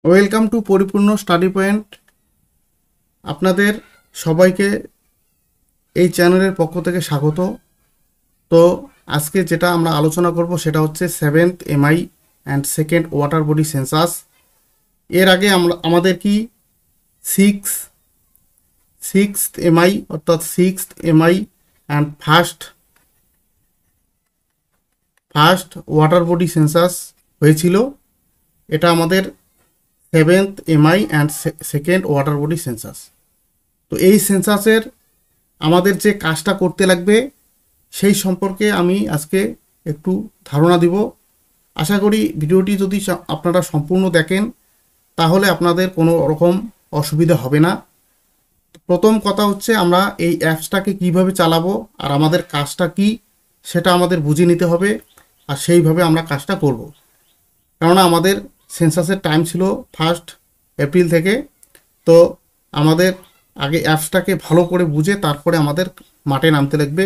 Welcome to পরিপূর্ণ study point. আপনাদের সবাইকে এই চ্যানেলের পক্ষ থেকে স্বাগত। তো আজকে যেটা আমরা আলোচনা করব সেটা হচ্ছে 7th MI and 2nd water body census. এর আগে আমাদের কি 6th MI অর্থাৎ 6th MI and first water body census হয়েছিল। এটা আমাদের 7th MI and 2nd water body census. তো এই সেন্সাসের আমাদের যে কাজটা করতে লাগবে সেই সম্পর্কে আমি আজকে একটু ধারণা দিব। আশা করি ভিডিওটি যদি আপনারা সম্পূর্ণ দেখেন তাহলে আপনাদের কোনো রকম অসুবিধা হবে না। প্রথম কথা হচ্ছে আমরা এই অ্যাপসটাকে কিভাবে চালাবো আর আমাদের কাজটা কি সেটা আমাদের বুঝে নিতে হবে, আর সেইভাবে আমরা কাজটা করব। কেননা আমাদের সেন্সাসের টাইম ছিল 1 এপ্রিল থেকে। তো আমাদের আগে অ্যাপসটাকে ভালো করে বুঝে তারপরে আমাদের মাঠে নামতে লাগবে,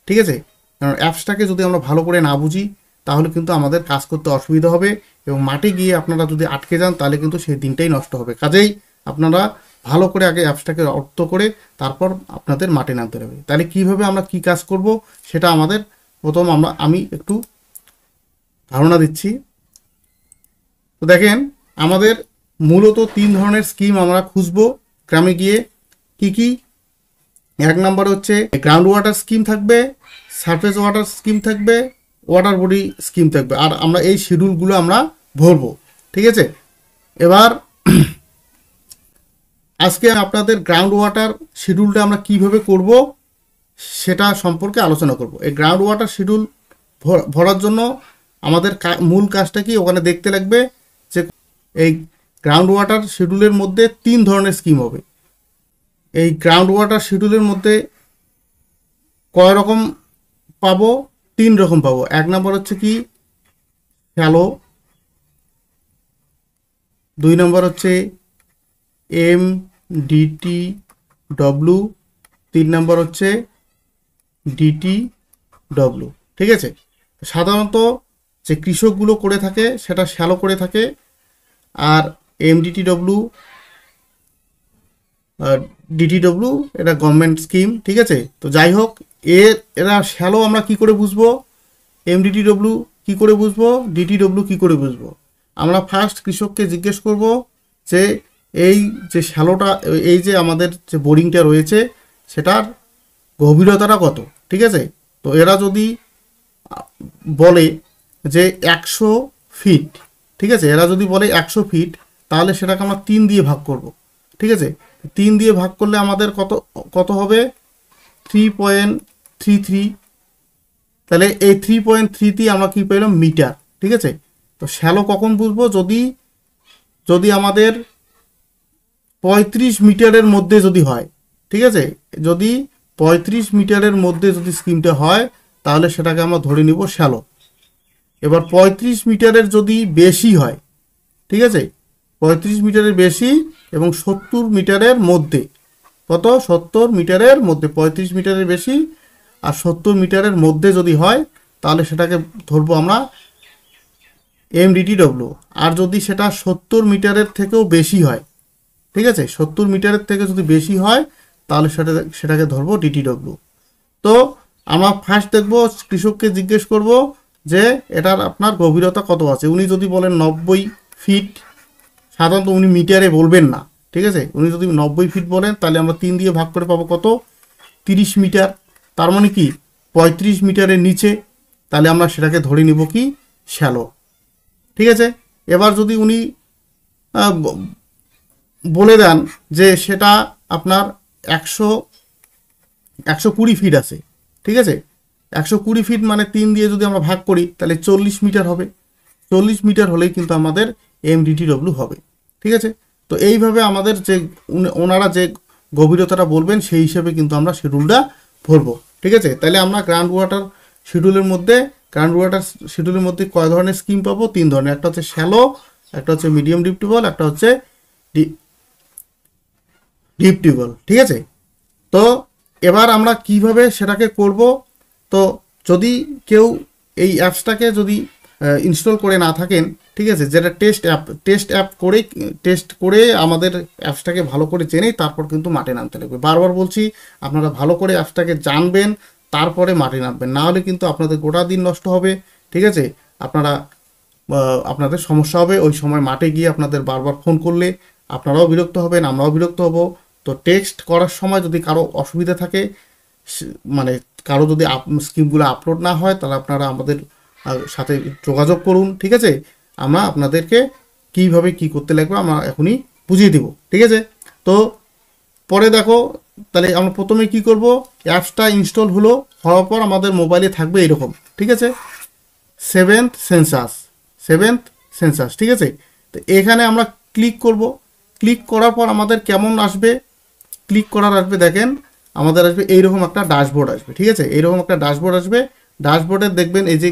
ঠিক আছে? কারণ অ্যাপসটাকে যদি আমরা ভালো করে না বুঝি তাহলে কিন্তু আমাদের কাজ করতে অসুবিধা হবে এবং মাঠে গিয়ে আপনারা যদি আটকে যান তাহলে কিন্তু সেই দিনটাই নষ্ট হবে। কাজেই আপনারা ভালো করে আগে অ্যাপসটাকে অর্থ করে তারপর আপনাদের মাঠে নামতে হবে। তাহলে কিভাবে আমরা কি কাজ করব সেটা আমাদের প্রথম আমি একটু ধারণা দিচ্ছি। তো দেখেন, আমাদের মূলত 3 ধরনের স্কিম আমরা খুঁজবো গ্রামে গিয়ে। কি এক নম্বরে হচ্ছে গ্রাউন্ড ওয়াটার স্কিম থাকবে, সারফেস ওয়াটার স্কিম থাকবে, ওয়াটার বডি স্কিম থাকবে, আর আমরা এই শিডিউলগুলো আমরা ভরবো, ঠিক আছে? এবার আজকে আপনাদের গ্রাউন্ড ওয়াটার শিডিউলটা আমরা কিভাবে করব সেটা সম্পর্কে আলোচনা করব। এই গ্রাউন্ড ওয়াটার শিডিউল ভরার জন্য আমাদের মূল কাজটা কি ওখানে দেখতে লাগবে যে এই গ্রাউন্ড ওয়াটার শিডিউলের মধ্যে 3 ধরনের স্কিম হবে। এই গ্রাউন্ড ওয়াটার শিডিউলের মধ্যে কয় রকম পাবো? 3 রকম পাবো। এক নম্বর হচ্ছে কি শ্যালো, 2 নম্বর হচ্ছে MDTW, 3 নম্বর হচ্ছে DTW, ঠিক আছে? সাধারণত যে কৃষকগুলো করে থাকে সেটা শ্যালো করে থাকে, আর MDTW DTW এটা গভর্নমেন্ট স্কিম, ঠিক আছে? তো যাই হোক, এরা শ্যালো আমরা কি করে বুঝবো, MDTW কি করে বুঝবো, DTW কি করে বুঝবো? আমরা ফার্স্ট কৃষককে জিজ্ঞেস করব যে এই যে শ্যালোটা, এই যে আমাদের যে বোরিংটা রয়েছে সেটার গভীরতাটা কত, ঠিক আছে? তো এরা যদি বলে যে 100 ফিট, ঠিক আছে? এরা যদি বলে 100 ফিট তাহলে সেটাকে আমরা 3 দিয়ে ভাগ করব, ঠিক আছে? 3 দিয়ে ভাগ করলে আমাদের কত হবে? 3.33। তাহলে এই 3.33 আমরা কি পেলাম? মিটার, ঠিক আছে? তো শ্যালো কখন বুঝবো? যদি আমাদের 35 মিটারের মধ্যে যদি হয়, ঠিক আছে? যদি 35 মিটারের মধ্যে যদি স্কিমটা হয় তাহলে সেটাকে আমরা ধরে নিব শ্যালো। এবার 35 মিটারের যদি বেশি হয়, ঠিক আছে? 35 মিটারের বেশি এবং 70 মিটারের মধ্যে, কত? 70 মিটারের মধ্যে, 35 মিটারের বেশি আর 70 মিটারের মধ্যে যদি হয় তাহলে সেটাকে ধরবো আমরা MDTW। আর যদি সেটা 70 মিটারের থেকেও বেশি হয়, ঠিক আছে? 70 মিটারের থেকে যদি বেশি হয় তাহলে সেটাকে ধরবো DTW। তো আমরা ফার্স্ট দেখব, কৃষককে জিজ্ঞেস করব যে এটার আপনার গভীরতা কত আছে। উনি যদি বলেন 90 ফিট, সাধারণত উনি মিটারে বলবেন না, ঠিক আছে? উনি যদি 90 ফিট বলেন তাহলে আমরা 3 দিয়ে ভাগ করে পাবো কত? 30 মিটার। তার মানে কি 35 মিটারের নিচে, তাহলে আমরা সেটাকে ধরে নিব কি শ্যালো, ঠিক আছে? এবার যদি উনি বলে দেন যে সেটা আপনার 120 ফিট আছে, ঠিক আছে? 120 ফিট মানে 3 দিয়ে যদি আমরা ভাগ করি তাহলে 40 মিটার হবে। 40 মিটার হলেই কিন্তু আমাদের MDTW হবে, ঠিক আছে? তো এইভাবে আমাদের যে ওনারা যে গভীরতাটা বলবেন সেই হিসেবে কিন্তু আমরা শিডিউলটা ভরবো, ঠিক আছে? তাহলে আমরা গ্রাউন্ড ওয়াটার শিডিউলের মধ্যে কয় ধরনের স্কিম পাবো? 3 ধরনের। একটা হচ্ছে শ্যালো, একটা হচ্ছে মিডিয়াম ডিপ টিউবওয়েল, একটা হচ্ছে ডিপ টিউবওয়েল, ঠিক আছে? তো এবার আমরা কিভাবে সেটাকে করব? তো যদি কেউ এই অ্যাপসটাকে যদি ইনস্টল করে না থাকেন, ঠিক আছে, যেটা টেস্ট অ্যাপ করে আমাদের অ্যাপসটাকে ভালো করে জেনেই তারপর কিন্তু মাঠে নামতে লাগবে। বারবার বলছি, আপনারা ভালো করে অ্যাপসটাকে জানবেন, তারপরে মাঠে নামবেন, না হলে কিন্তু আপনাদের গোটা দিন নষ্ট হবে। ঠিক আছে, আপনাদের সমস্যা হবে। ওই সময় মাঠে গিয়ে আপনাদের বারবার ফোন করলে আপনারাও বিরক্ত হবেন, আমরাও বিরক্ত হব। তো টেক্সট করার সময় যদি কারো অসুবিধা থাকে, মানে কারো যদি স্কিমগুলো আপলোড না হয়, তাহলে আপনারা আমাদের সাথে যোগাযোগ করুন। ঠিক আছে, আমরা আপনাদেরকে কীভাবে কি করতে লাগবে আমরা এখনই বুঝিয়ে দিব। ঠিক আছে, তো পরে দেখো, তাহলে আমরা প্রথমে কি করব, অ্যাপসটা ইনস্টল হওয়ার পর আমাদের মোবাইলে থাকবে এরকম। ঠিক আছে, সেভেন্থ সেন্সাস। ঠিক আছে, তো এখানে আমরা ক্লিক করব। ক্লিক করার পর আমাদের কেমন আসবে, দেখেন আমাদের আসবে এইরকম একটা ড্যাশবোর্ড আসবে। ঠিক আছে, এইরকম একটা ড্যাশবোর্ড আসবে। ড্যাশবোর্ডে দেখবেন এই যে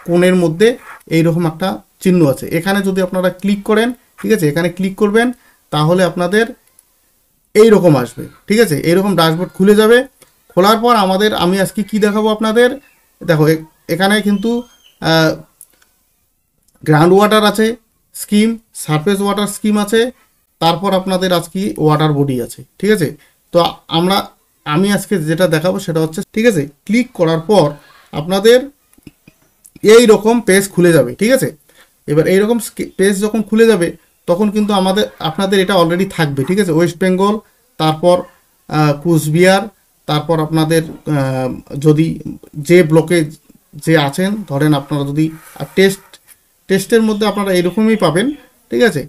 কোণের মধ্যে এইরকম একটা চিহ্ন আছে, এখানে যদি আপনারা ক্লিক করেন, ঠিক আছে, এখানে ক্লিক করবেন, তাহলে আপনাদের এইরকম আসবে। ঠিক আছে, এইরকম ড্যাশবোর্ড খুলে যাবে। খোলার পর আমি আজকে কি দেখাবো আপনাদের, দেখো এখানে কিন্তু গ্রাউন্ড ওয়াটার আছে স্কিম, সারফেস ওয়াটার স্কিম আছে, তারপর আপনাদের আজকে ওয়াটার বডি আছে। ঠিক আছে, তো আমি আজকে যেটা দেখাবো সেটা হচ্ছে, ঠিক আছে, ক্লিক করার পর আপনাদের এই রকম পেজ খুলে যাবে। ঠিক আছে, এবার এইরকম পেজ যখন খুলে যাবে তখন কিন্তু আপনাদের এটা অলরেডি থাকবে। ঠিক আছে, ওয়েস্ট বেঙ্গল, তারপর কুচবিহার, তারপর আপনাদের যদি যে ব্লকে যে আছেন, ধরেন আপনারা যদি টেস্টের মধ্যে আপনারা এরকমই পাবেন। ঠিক আছে,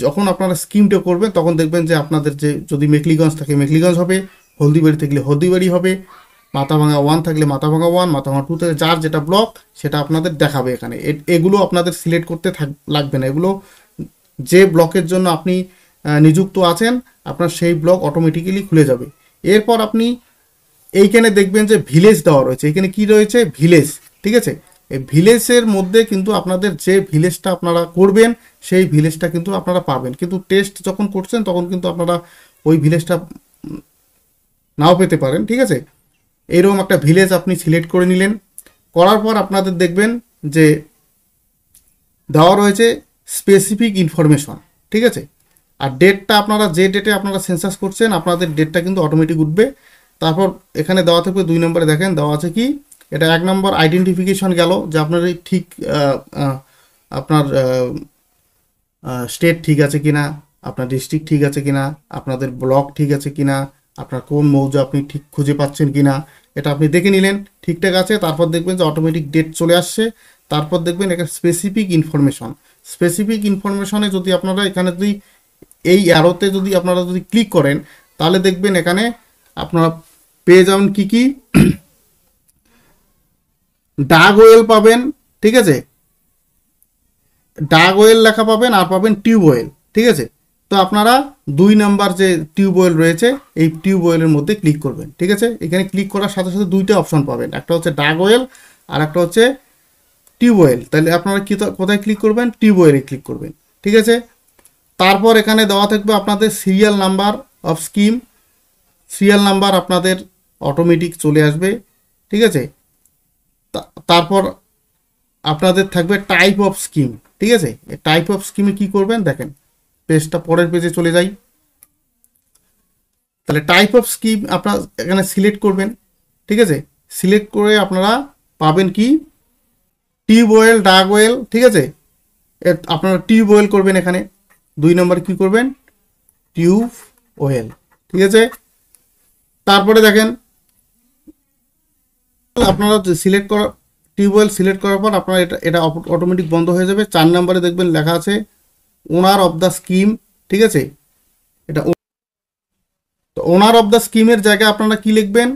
যখন আপনারা স্কিমটা করবেন তখন দেখবেন যে আপনাদের যে যদি মেখলিগঞ্জ থাকে মেখলিগঞ্জ হবে, হলদিবাড়ি থাকলে হলদিবাড়ি হবে, মাথাভাঙা 1 থাকলে মাথাভাঙা 1, মাথাভাঙা 2 থেকে যার যেটা ব্লক সেটা আপনাদের দেখাবে এখানে। এগুলো আপনাদের সিলেক্ট করতে লাগবে না, এগুলো যে ব্লকের জন্য আপনি নিযুক্ত আছেন আপনার সেই ব্লক অটোমেটিক্যালি খুলে যাবে। এরপর আপনি এইখানে দেখবেন যে ভিলেজ দেওয়া রয়েছে, এখানে কি রয়েছে, ভিলেজ। ঠিক আছে, এই ভিলেজের মধ্যে কিন্তু আপনাদের যে ভিলেজটা আপনারা করবেন সেই ভিলেজটা কিন্তু আপনারা পাবেন, কিন্তু টেস্ট যখন করছেন তখন কিন্তু আপনারা ওই ভিলেজটা নাও পেতে পারেন। ঠিক আছে, এইরকম একটা ভিলেজ আপনি সিলেক্ট করে নিলেন। করার পর আপনাদের দেখবেন যে দেওয়া রয়েছে স্পেসিফিক ইনফরমেশন। ঠিক আছে, আর ডেটটা আপনারা যে ডেটে আপনারা সেন্সাস করছেন আপনাদের ডেটটা কিন্তু অটোমেটিক উঠবে। তারপর এখানে দেওয়া থাকবে 2 নম্বরে, দেখেন দেওয়া আছে কি, এটা 1 নম্বর আইডেন্টিফিকেশন গেল, যে আপনার ঠিক আপনার স্টেট ঠিক আছে কিনা, আপনার ডিস্ট্রিক্ট ঠিক আছে কিনা, আপনাদের ব্লক ঠিক আছে কিনা, আপনার কোন মৌজা আপনি ঠিক খুঁজে পাচ্ছেন কিনা, এটা আপনি দেখে নিলেন ঠিকঠাক আছে। তারপর দেখবেন যে অটোমেটিক ডেট চলে আসছে। তারপর দেখবেন একটা স্পেসিফিক ইনফরমেশনে যদি আপনারা এখানে যদি এই অ্যারোতে যদি আপনারা যদি ক্লিক করেন তাহলে দেখবেন এখানে আপনারা পেয়ে যাবেন কি ডাগ ওয়েল পাবেন। ঠিক আছে, ডাগ ওয়েল লেখা পাবেন, আর পাবেন টিউব ওয়েল। ঠিক আছে, তো আপনারা 2 নাম্বার যে টিউব ওয়েল রয়েছে এই টিউব ওয়েলের মধ্যে ক্লিক করবেন। ঠিক আছে, এখানে ক্লিক করার সাথে সাথে 2টা অপশন পাবেন, একটা হচ্ছে ডাগ ওয়েল আর একটা হচ্ছে টিউব ওয়েল। তাহলে আপনারা কোথায় ক্লিক করবেন, টিউব ওয়েলে ক্লিক করবেন। ঠিক আছে, তারপর এখানে দেওয়া থাকবে আপনাদের serial number of scheme, serial number আপনাদের অটোমেটিক চলে আসবে। ঠিক আছে, তারপর আপনাদের থাকবে টাইপ অফ স্কিম। ঠিক আছে, টাইপ অফ স্কিমে কি করবেন দেখেন, পেজটা পরের পেজে চলে যাই। তাহলে টাইপ অফ স্কিম আপনারা এখানে সিলেক্ট করবেন। ঠিক আছে, সিলেক্ট করে আপনারা পাবেন কি, টিউব ওয়েল, ডাগ ওয়েল। ঠিক আছে, আপনারা টিউব ওয়েল করবেন, এখানে 2 নম্বরে কি করবেন, টিউব ওয়েল। ঠিক আছে, তারপরে দেখেন আপনারা সিলেক্ট করা টিউবওয়েল সিলেক্ট করার পর আপনারা এটা অটোমেটিক বন্ধ হয়ে যাবে। 4 নম্বরে দেখবেন লেখা আছে ওনার অফ দ্য স্কিম। ঠিক আছে, এটা তো ওনার অফ দ্য স্কিমের জায়গায় আপনারা কি লিখবেন,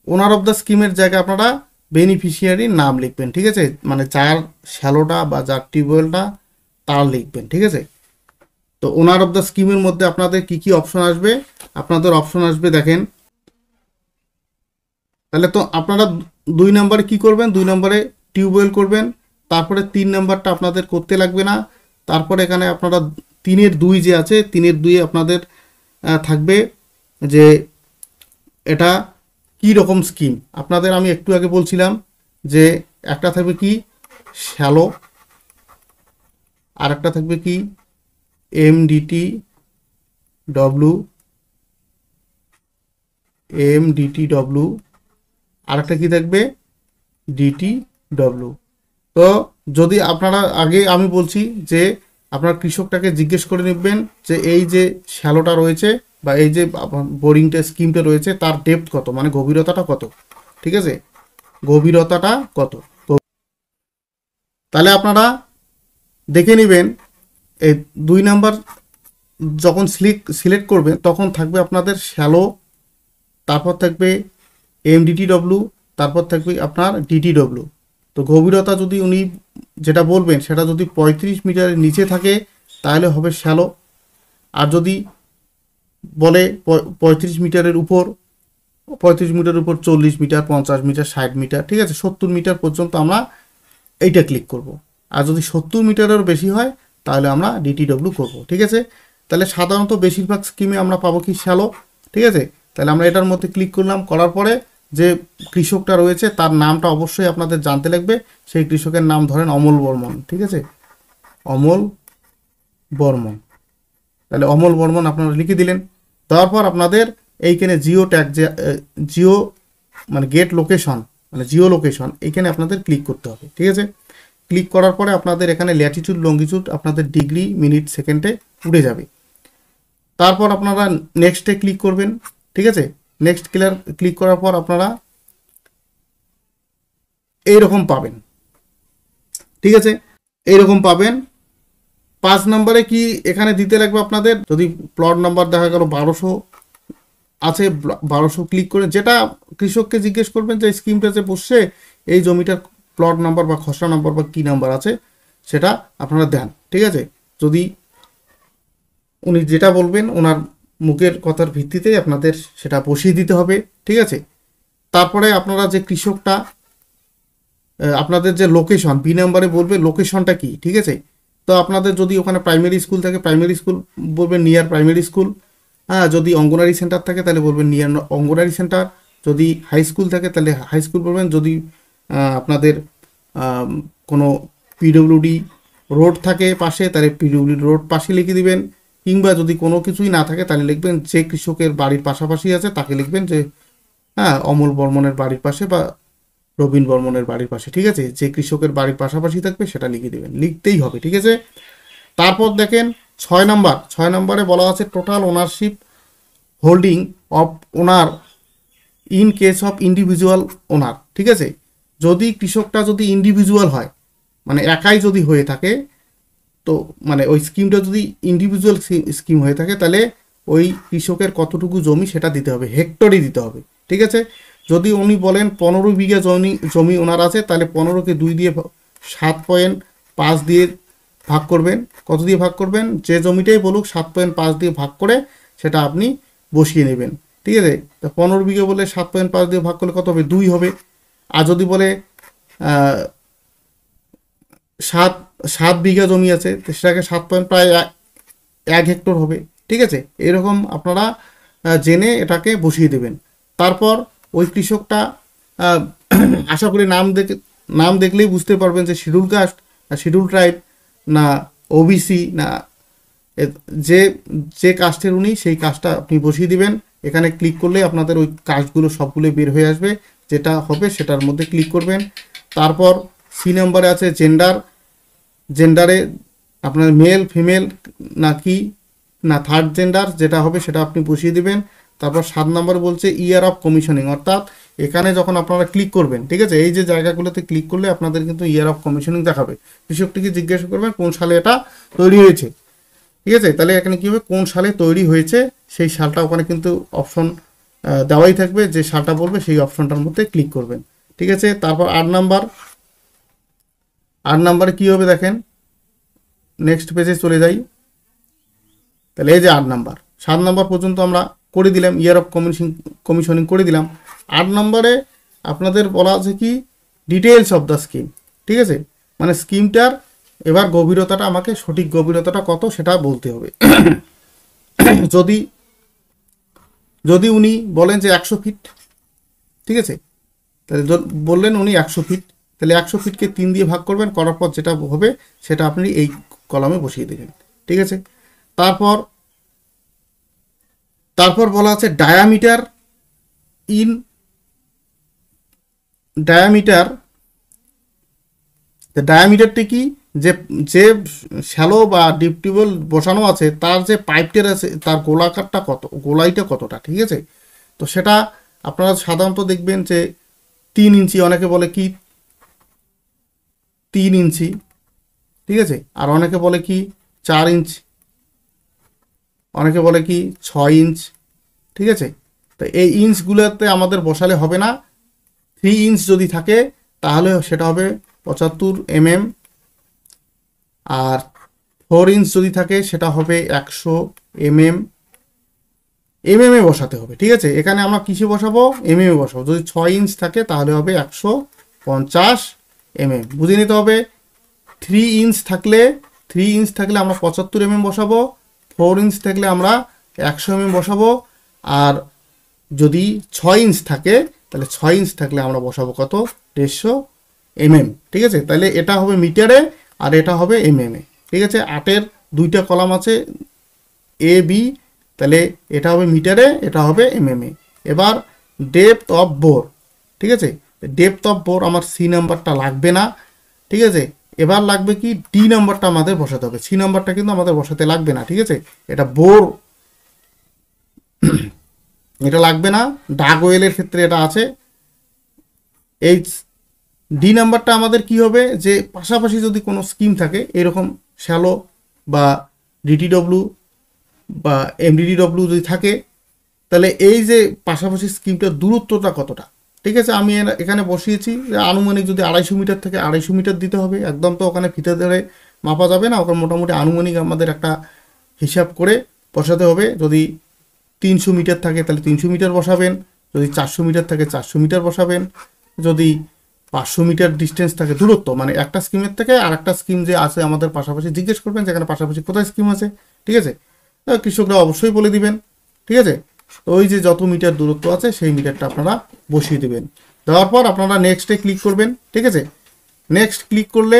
ওনার অফ দ্য স্কিমের জায়গায় আপনারা বেনিফিশিয়ারির নাম লিখবেন। ঠিক আছে, মানে যার শ্যালোটা বা যার টিউবওয়েলটা তার লিখবেন। ঠিক আছে, তো ওনার অফ দ্য স্কিমের মধ্যে আপনাদের কি কি অপশন আসবে, আপনাদের অপশন আসবে দেখেন। তাহলে তো আপনারা 2 নম্বরে কি করবেন, 2 নম্বরে টিউবওয়েল করবেন। তারপরে 3 নম্বরটা আপনাদের করতে লাগবে না। তারপরে এখানে আপনারা 3-এর 2 যে আছে 3-এর 2 আপনাদের থাকবে যে এটা কি রকম স্কিম। আপনাদের আমি একটু আগে বলছিলাম যে একটা থাকবে কি শ্যালো, আর একটা থাকবে কি এমডিটি ডব্লু, আর একটা কি থাকবে ডিটি ডব্লু। তো যদি আপনারা আগে আমি বলছি যে আপনার কৃষকটাকে জিজ্ঞেস করে নেবেন যে এই যে শ্যালোটা রয়েছে বা এই যে বোরিংটা স্কিমটা রয়েছে তার ডেপথ কত, মানে গভীরতাটা কত, ঠিক আছে, গভীরতাটা কত। তাহলে আপনারা দেখে নেবেন এই 2 নাম্বার যখন সিলেক্ট করবেন তখন থাকবে আপনাদের শ্যালো, তারপর থাকবে এমডিটিডব্লিউ, তারপর থাকবে আপনার ডিটিডব্লিউ। তো গভীরতা যদি উনি যেটা বলবেন সেটা যদি 35 মিটারের নিচে থাকে তাহলে হবে শ্যালো, আর যদি বলে 35 মিটারের উপর, 35 মিটারের উপর 40 মিটার, 50 মিটার, 60 মিটার, ঠিক আছে, 70 মিটার পর্যন্ত আমরা এইটা ক্লিক করব। আর যদি 70 মিটারের বেশি হয় তাহলে আমরা ডিটিডব্লিউ করব, ঠিক আছে। তাহলে সাধারণত বেশিরভাগ স্কিমে আমরা পাবো কি শ্যালো, ঠিক আছে। তাহলে আমরা এটার মধ্যে ক্লিক করলাম, করার পরে যে কৃষকটা রয়েছে তার নামটা অবশ্যই আপনাদের জানতে লাগবে। সেই কৃষকের নাম ধরেন অমল বর্মন, ঠিক আছে, অমল বর্মন। তাহলে অমল বর্মন আপনারা লিখে দিলেন। তারপর আপনাদের এইখানে জিও ট্যাগ, যে জিও মানে গেট লোকেশন, মানে জিও লোকেশন, এইখানে আপনাদের ক্লিক করতে হবে, ঠিক আছে। ক্লিক করার পরে আপনাদের এখানে ল্যাটিটিউড লঙ্গিটিউড আপনাদের ডিগ্রি মিনিট সেকেন্ডে উঠে যাবে। তারপর আপনারা নেক্সটে ক্লিক করবেন, ঠিক আছে। নেক্সট ক্লিক করার পর আপনারা এইরকম পাবেন, ঠিক আছে, এইরকম পাবেন। 5 নম্বরে কি এখানে দিতে লাগবে আপনাদের, যদি প্লট নাম্বার দেখা গেল 1200 আছে, 1200 ক্লিক করে যেটা কৃষককে জিজ্ঞেস করবেন যে স্কিমটা যে বসছে এই জমিটার প্লট নাম্বার বা খসড়া নাম্বার বা কী নাম্বার আছে সেটা আপনারা দেন, ঠিক আছে। যদি উনি যেটা বলবেন ওনার মুখের কথার ভিত্তিতে আপনাদের সেটা বসিয়ে দিতে হবে, ঠিক আছে। তারপরে আপনারা যে কৃষকটা আপনাদের যে লোকেশন বি নাম্বারে বলবে লোকেশনটা কি, ঠিক আছে। তো আপনাদের যদি ওখানে প্রাইমারি স্কুল থাকে প্রাইমারি স্কুল বলবেন নিয়ার প্রাইমারি স্কুল, হ্যাঁ, যদি অঙ্গনারী সেন্টার থাকে তাহলে বলবেন নিয়ার অঙ্গনারী সেন্টার, যদি হাই স্কুল থাকে তাহলে হাই স্কুল বলবেন, যদি আপনাদের কোনো পিডব্লিউডি রোড থাকে পাশে তাহলে পিডব্লিউডি রোড পাশে লিখে দিবেন, কিংবা যদি কোনো কিছুই না থাকে তাহলে লিখবেন যে কৃষকের বাড়ির পাশাপাশি আছে তাকে লিখবেন যে হ্যাঁ অমল বর্মনের বাড়ির পাশে বা রবীন বর্মনের বাড়ির পাশে, ঠিক আছে। যে কৃষকের বাড়ির পাশাপাশি থাকবে সেটা লিখে দেবেন, লিখতেই হবে, ঠিক আছে। তারপর দেখেন 6 নম্বরে বলা আছে total ownership holding of owner in case of individual owner, ঠিক আছে। যদি কৃষকটা যদি ইন্ডিভিজুয়াল হয় মানে একাই যদি হয়ে থাকে, তো মানে ওই স্কিমটা যদি ইন্ডিভিজুয়াল স্কিম হয়ে থাকে তাহলে ওই কৃষকের কতটুকু জমি সেটা দিতে হবে, হেক্টরই দিতে হবে, ঠিক আছে। যদি উনি বলেন 15 বিঘা জমি ওনার আছে তাহলে 15কে 2 দিয়ে 7.5 দিয়ে ভাগ করবেন। কত দিয়ে ভাগ করবেন, যে জমিটাই বলুক 7.5 দিয়ে ভাগ করে সেটা আপনি বসিয়ে নেবেন, ঠিক আছে। তো 15 বিঘা বলে 7.5 দিয়ে ভাগ করলে কত হবে, 2 হবে। আর যদি বলে 7 বিঘা জমি আছে তো সেটাকে 7.1 হেক্টর হবে, ঠিক আছে। এরকম আপনারা জেনে এটাকে বসিয়ে দেবেন। তারপর ওই কৃষকটা আশা করি নাম দেখলেই বুঝতে পারবেন যে শিডিউল কাস্ট না শিডিউল ট্রাইব না ওবিসি না যে কাস্টের উনি সেই কাস্টটা আপনি বসিয়ে দিবেন। এখানে ক্লিক করলে আপনাদের ওই কাস্টগুলো সবগুলো বের হয়ে আসবে, যেটা হবে সেটার মধ্যে ক্লিক করবেন। তারপর সি নাম্বারে আছে জেন্ডারে আপনার মেল ফিমেল নাকি না থার্ড জেন্ডার যেটা হবে সেটা আপনি বসিয়ে দিবেন। তারপর 7 নম্বরে বলছে ইয়ার অফ কমিশনিং, অর্থাৎ এখানে যখন আপনারা ক্লিক করবেন, ঠিক আছে, এই যে জায়গাগুলোতে ক্লিক করলে আপনাদের কিন্তু ইয়ার অফ কমিশনিং দেখাবে। কৃষকটিকে জিজ্ঞাসা করবেন কোন সালে এটা তৈরি হয়েছে, ঠিক আছে। তাহলে এখানে কী হবে, কোন সালে তৈরি হয়েছে সেই সালটা ওখানে কিন্তু অপশন দেওয়াই থাকবে, যে সালটা বলবে সেই অপশনটার মধ্যে ক্লিক করবেন, ঠিক আছে। তারপর 8 নাম্বারে কী হবে দেখেন, নেক্সট পেজে চলে যাই। তাহলে এই যে 8 নাম্বার 7 নাম্বার পর্যন্ত আমরা করে দিলাম, ইয়ার অফ কমিশনিং করে দিলাম। 8 নম্বরে আপনাদের বলা আছে কি ডিটেলস অফ দ্য স্কিম, ঠিক আছে, মানে স্কিমটার এবার গভীরতাটা আমাকে সঠিক গভীরতাটা কত সেটা বলতে হবে। যদি উনি বলেন যে 100 ফিট, ঠিক আছে, তাহলে বললেন উনি 100 ফিট, তাহলে 100 ফিটকে 3 দিয়ে ভাগ করবেন, করার পর যেটা হবে সেটা আপনি এই কলামে বসিয়ে দেবেন। ঠিক আছে, তারপর তারপর বলা আছে ডায়ামিটার ইন ডায়ামিটার। ডায়ামিটারটি কি, যে যে শ্যালো বা ডিপ টিউবওয়েল বসানো আছে তার যে পাইপটের আছে তার গোলাকারটা কত, গোলাইটা কতটা। ঠিক আছে, তো সেটা আপনারা সাধারণত দেখবেন যে 3 ইঞ্চি, অনেকে বলে কি 3 ইঞ্চি, ঠিক আছে, আর অনেকে বলে কি 4 ইঞ্চ, অনেকে বলে কি 6 ইঞ্চ। ঠিক আছে, তো এই ইঞ্চগুলোতে আমাদের বসালে হবে না। 3 ইঞ্চ যদি থাকে তাহলে সেটা হবে 75 mm, আর 4 ইঞ্চ যদি থাকে সেটা হবে 100 mm। এ বসাতে হবে। ঠিক আছে, এখানে আমরা কিসে বসাবো, এ বসাবো। যদি 6 ইঞ্চ থাকে তাহলে হবে 150 mm, বুঝে নিতে হবে। 3 ইঞ্চ থাকলে আমরা 75 mm বসাবো, 4 ইঞ্চ থাকলে আমরা 100 mm বসাবো, আর যদি 6 ইঞ্চ থাকে তাহলে 6 ইঞ্চ থাকলে আমরা বসাবো কত, 150 mm। ঠিক আছে, তাহলে এটা হবে মিটারে আর এটা হবে এ। ঠিক আছে, 8-এর 2টা কলাম আছে এ বি, তাহলে এটা হবে মিটারে, এটা হবে এ। এবার ডেপথ অফ বোর। ঠিক আছে, ডেপথ অফ বোর আমার সি নাম্বারটা লাগবে না। ঠিক আছে, এবার লাগবে কি, ডি নাম্বারটা আমাদের বসাতে হবে, সি নাম্বারটা কিন্তু আমাদের বসাতে লাগবে না। ঠিক আছে, এটা বোর, এটা লাগবে না। ডাগ ওয়েলের ক্ষেত্রে এটা আছে। এই ডি নাম্বারটা আমাদের কি হবে, যে পাশাপাশি যদি কোনো স্কিম থাকে এরকম শ্যালো বা ডিটিডব্লিউ বা এমডিডিডব্লিউ যদি থাকে, তাহলে এই যে পাশাপাশি স্কিমটার দূরত্বটা কতটা। ঠিক আছে, আমি এখানে বসিয়েছি যে আনুমানিক যদি 250 মিটার থেকে 250 মিটার দিতে হবে। একদম তো ওখানে ফিতে ধরে মাপা যাবে না, ওখানে মোটামুটি আনুমানিক আমাদের একটা হিসাব করে বসাতে হবে। যদি 300 মিটার থাকে তাহলে 300 মিটার বসাবেন, যদি 400 মিটার থাকে 400 মিটার বসাবেন, যদি 500 মিটার ডিস্টেন্স থাকে দূরত্ব, মানে একটা স্কিমের থেকে আর একটা স্কিম যে আছে আমাদের পাশাপাশি জিজ্ঞেস করবেন যেখানে পাশাপাশি কোথায় স্কিম আছে। ঠিক আছে, কৃষকরা অবশ্যই বলে দিবেন। ঠিক আছে, তো ওই যে যত মিটার দূরত্ব আছে সেই মিটারটা আপনারা বসিয়ে দেবেন। দেওয়ার পর আপনারা নেক্সটে ক্লিক করবেন। ঠিক আছে, নেক্সট ক্লিক করলে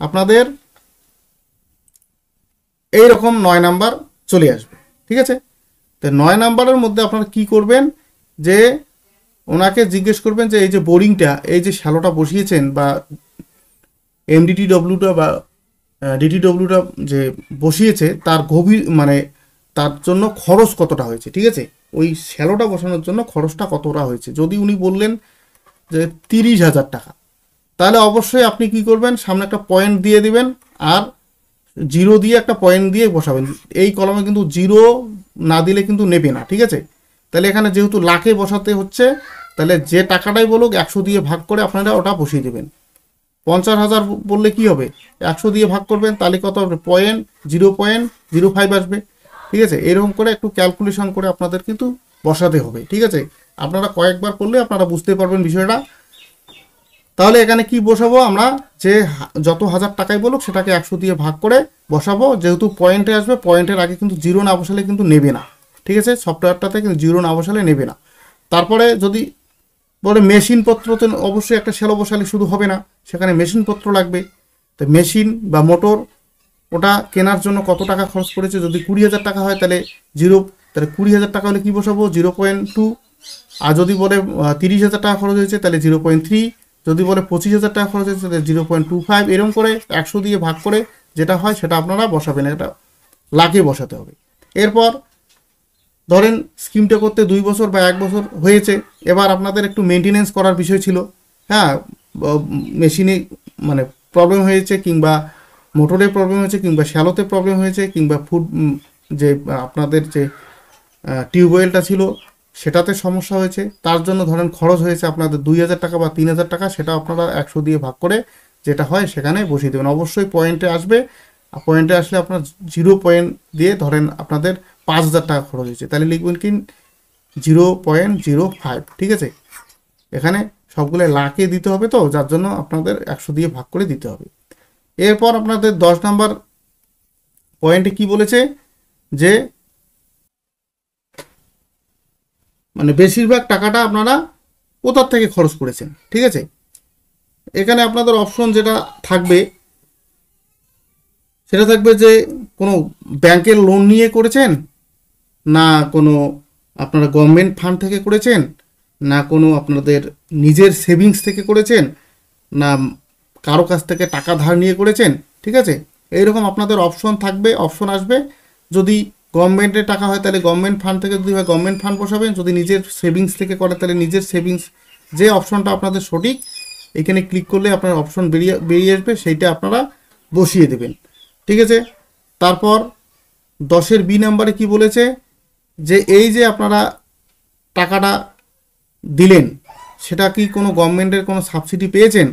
আপনাদের এইরকম 9 নাম্বার চলে আসবে। ঠিক আছে, তো 9 নাম্বারের মধ্যে আপনারা কি করবেন, যে ওনাকে জিজ্ঞেস করবেন যে এই যে বোরিংটা, এই যে শ্যালোটা বসিয়েছেন বা এমডিটিডব্লিউটা বা ডিটিডব্লিউটা যে বসিয়েছে তার গভীর, মানে তার জন্য খরচ কতটা হয়েছে। ঠিক আছে, ওই শ্যালোটা বসানোর জন্য খরচটা কতটা হয়েছে। যদি উনি বললেন যে 30,000 টাকা, তাহলে অবশ্যই আপনি কি করবেন, সামনে একটা পয়েন্ট দিয়ে দিবেন আর জিরো দিয়ে একটা পয়েন্ট দিয়ে বসাবেন। এই কলমে কিন্তু জিরো না দিলে কিন্তু নেবে না। ঠিক আছে, তাহলে এখানে যেহেতু লাখে বসাতে হচ্ছে, তাহলে যে টাকাটাই বলুক 100 দিয়ে ভাগ করে আপনারা ওটা বসিয়ে দেবেন। 50,000 বললে কি হবে, 100 দিয়ে ভাগ করবেন, তাহলে কত হবে, 0.05 আসবে। ঠিক আছে, এরকম করে একটু ক্যালকুলেশন করে আপনাদের কিন্তু বসাতে হবে। ঠিক আছে, আপনারা কয়েকবার করলে আপনারা বুঝতে পারবেন বিষয়টা। তাহলে এখানে কি বসাবো আমরা, যে যত হাজার টাকাই বলুক সেটাকে 100 দিয়ে ভাগ করে বসাবো। যেহেতু পয়েন্টে আসবে, পয়েন্টের আগে কিন্তু জিরো না বসালে কিন্তু নেবে না। ঠিক আছে, সফটওয়্যারটাতে কিন্তু জিরো না বসালে নেবে না। তারপরে যদি বলে মেশিনপত্র, তো অবশ্যই একটা শ্যালো বসালে শুধু হবে না, সেখানে মেশিনপত্র লাগবে। তো মেশিন বা মোটর, ওটা কেনার জন্য কত টাকা খরচ করেছে। যদি 20,000 টাকা হয় তাহলে তাহলে 20,000 টাকা হলে কি বসাবো, 0.2। আর যদি বলে 30,000 টাকা খরচ হয়েছে তাহলে 0.3। যদি বলে 25,000 টাকা খরচ হয়েছে তাহলে 0.25। এরকম করে 100 দিয়ে ভাগ করে যেটা হয় সেটা আপনারা বসাবেন, এটা লাখে বসাতে হবে। এরপর ধরেন স্কিমটা করতে 2 বছর বা 1 বছর হয়েছে, এবার আপনাদের একটু মেনটেনেন্স করার বিষয় ছিল। হ্যাঁ, মেশিনে মানে প্রবলেম হয়েছে, কিংবা মোটরে প্রবলেম হয়েছে, কিংবা শ্যালোতে প্রবলেম হয়েছে, কিংবা যে আপনাদের যে টিউবওয়েলটা ছিল সেটাতে সমস্যা হয়েছে, তার জন্য ধরেন খরচ হয়েছে আপনাদের 2,000 টাকা বা 3,000 টাকা, সেটা আপনারা 100 দিয়ে ভাগ করে যেটা হয় সেখানে বসিয়ে দেবেন। অবশ্যই পয়েন্টে আসবে, পয়েন্টে আসলে আপনার 0 পয়েন্ট দিয়ে ধরেন আপনাদের 5,000 টাকা খরচ হয়েছে, তাহলে লিখবেন কি 0.05। ঠিক আছে, এখানে সবগুলো লাখে দিতে হবে, তো যার জন্য আপনাদের 100 দিয়ে ভাগ করে দিতে হবে। এরপর আপনাদের 10 নাম্বার পয়েন্টে কি বলেছে, যে মানে বেশিরভাগ টাকাটা আপনারা কোথার থেকে খরচ করেছেন। ঠিক আছে, এখানে আপনাদের অপশন যেটা থাকবে সেটা থাকবে যে কোনো ব্যাংকের লোন নিয়ে করেছেন, না কোনো আপনারা গভর্নমেন্ট ফান্ড থেকে করেছেন, না কোনো আপনাদের নিজের সেভিংস থেকে করেছেন, না কারো কাছ থেকে টাকা ধার নিয়ে করেছেন। ঠিক আছে, এইরকম আপনাদের অপশন থাকবে, অপশন আসবে। যদি গভর্নমেন্টের টাকা হয় তাহলে গভর্নমেন্ট ফান্ড থেকে, যদি হয় গভর্নমেন্ট ফান্ড বসাবেন, যদি নিজের সেভিংস থেকে করে তাহলে নিজের সেভিংস, যে অপশনটা আপনাদের সঠিক এখানে ক্লিক করলে আপনার অপশন বেরিয়ে আসবে, সেইটা আপনারা বসিয়ে দেবেন। ঠিক আছে, তারপর 10-এর বি নাম্বারে কি বলেছে, যে এই যে আপনারা টাকাটা দিলেন সেটা কি কোনো গভর্নমেন্টের কোনো সাবসিডি পেয়েছেন?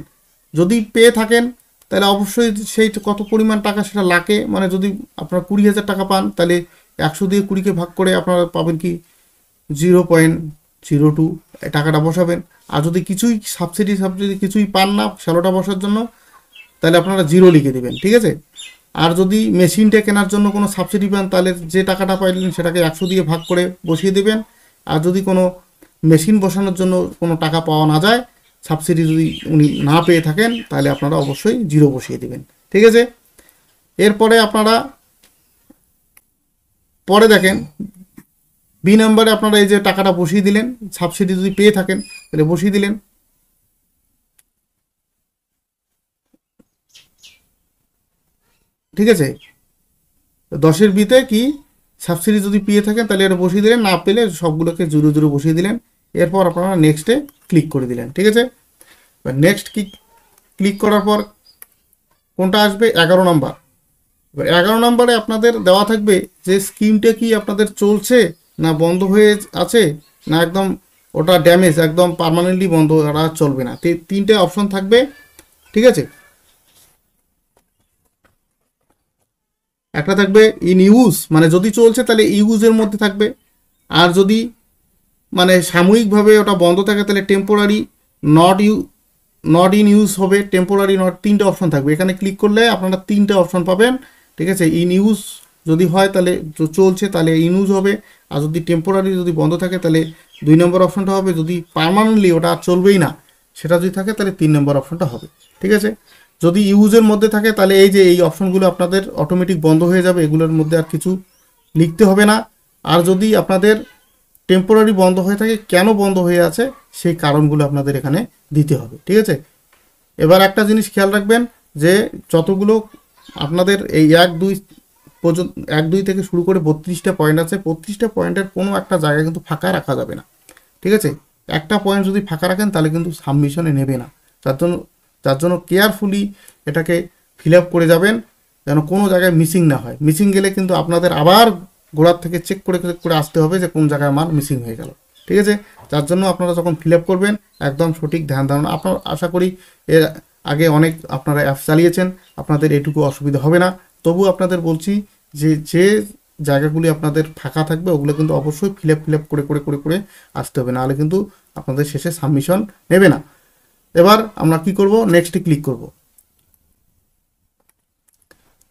যদি পেয়ে থাকেন তাহলে অবশ্যই সেই কত পরিমাণ টাকা, সেটা লাখে, মানে যদি আপনারা 20,000 টাকা পান তাহলে 100 দিয়ে 20কে ভাগ করে আপনারা পাবেন কি 0.02 টাকাটা বসাবেন। আর যদি কিছুই সাবসিডি কিছুই পান না শ্যালোটা বসার জন্য, তাহলে আপনারা 0 লিখে দেবেন। ঠিক আছে, আর যদি মেশিনটা কেনার জন্য কোনো সাবসিডি পান তাহলে যে টাকাটা পাইলেন সেটাকে 100 দিয়ে ভাগ করে বসিয়ে দেবেন। আর যদি কোনো মেশিন বসানোর জন্য কোনো টাকা পাওয়া না যায়, সাবসিডি যদি উনি না পেয়ে থাকেন, তাহলে আপনারা অবশ্যই 0 বসিয়ে দেবেন। ঠিক আছে, এরপরে আপনারা পরে দেখেন বি নাম্বারে আপনারা এই যে টাকাটা বসিয়ে দিলেন, সাবসিডি যদি পেয়ে থাকেন তাহলে বসিয়ে দিলেন। ঠিক আছে, 10-এর বিতে কি সাবসিডি যদি পেয়ে থাকেন তাহলে এটা বসিয়ে দিলেন, না পেলে সবগুলোকে 0 বসিয়ে দিলেন। এরপর আপনারা নেক্সটে ক্লিক করে দিলেন। ঠিক আছে, এবার নেক্সট ক্লিক করার পর কোনটা আসবে? 11 নম্বর। এবার 11 নম্বরে আপনাদের দেওয়া থাকবে যে স্কিমটা কি আপনাদের চলছে, না বন্ধ হয়ে আছে, না একদম ওটা ড্যামেজ, একদম পার্মানেন্টলি বন্ধ, ওটা চলবে না। 3টে অপশন থাকবে। ঠিক আছে, একটা থাকবে ইন ইউজ, মানে যদি চলছে তাহলে ইউজের মধ্যে থাকবে। আর যদি মানে সাময়িকভাবে ওটা বন্ধ থাকে তাহলে টেম্পোরারি নট ইন ইউজ হবে, টেম্পোরারি নট, 3টে অপশন থাকবে। এখানে ক্লিক করলে আপনারা 3টে অপশন পাবেন। ঠিক আছে, ইন ইউজ যদি হয় তাহলে চলছে তাহলে ইন ইউজ হবে, আর যদি টেম্পোরারি যদি বন্ধ থাকে তাহলে 2 নম্বর অপশনটা হবে। যদি পার্মানেন্টলি ওটা আর চলবেই না সেটা যদি থাকে তাহলে 3 নম্বর অপশনটা হবে। ঠিক আছে, যদি ইউজের মধ্যে থাকে তাহলে এই যে এই অপশনগুলো আপনাদের অটোমেটিক বন্ধ হয়ে যাবে, এগুলোর মধ্যে আর কিছু লিখতে হবে না। আর যদি আপনাদের টেম্পোরারি বন্ধ হয়ে থাকে, কেন বন্ধ হয়ে আছে সেই কারণগুলো আপনাদের এখানে দিতে হবে। ঠিক আছে, এবার একটা জিনিস খেয়াল রাখবেন যে যতগুলো আপনাদের এই 1-2 পর্যন্ত, 1-2 থেকে শুরু করে 32টা পয়েন্ট আছে, 32টা পয়েন্টের কোনো একটা জায়গা কিন্তু ফাঁকা রাখা যাবে না। ঠিক আছে, একটা পয়েন্ট যদি ফাঁকা রাখেন তাহলে কিন্তু সাবমিশনে নেবে না। যার জন্য কেয়ারফুলি এটাকে ফিল আপ করে যাবেন, যেন কোনো জায়গায় মিসিং না হয়। মিসিং গেলে কিন্তু আপনাদের আবার গোড়ার থেকে চেক করে আসতে হবে যে কোন জায়গায় আমার মিসিং হয়ে গেল। ঠিক আছে, যার জন্য আপনারা যখন ফিল আপ করবেন একদম সঠিক ধ্যান ধারণা, আপনার আশা করি এর আগে অনেক আপনারা অ্যাপ চালিয়েছেন, আপনাদের এটুকু অসুবিধা হবে না। তবু আপনাদের বলছি যে জায়গাগুলি আপনাদের ফাঁকা থাকবে ওগুলো কিন্তু অবশ্যই ফিল আপ করে আসতে হবে, নাহলে কিন্তু আপনাদের শেষে সাবমিশন নেবে না। এবার আমরা কি করব, নেক্সটে ক্লিক করব।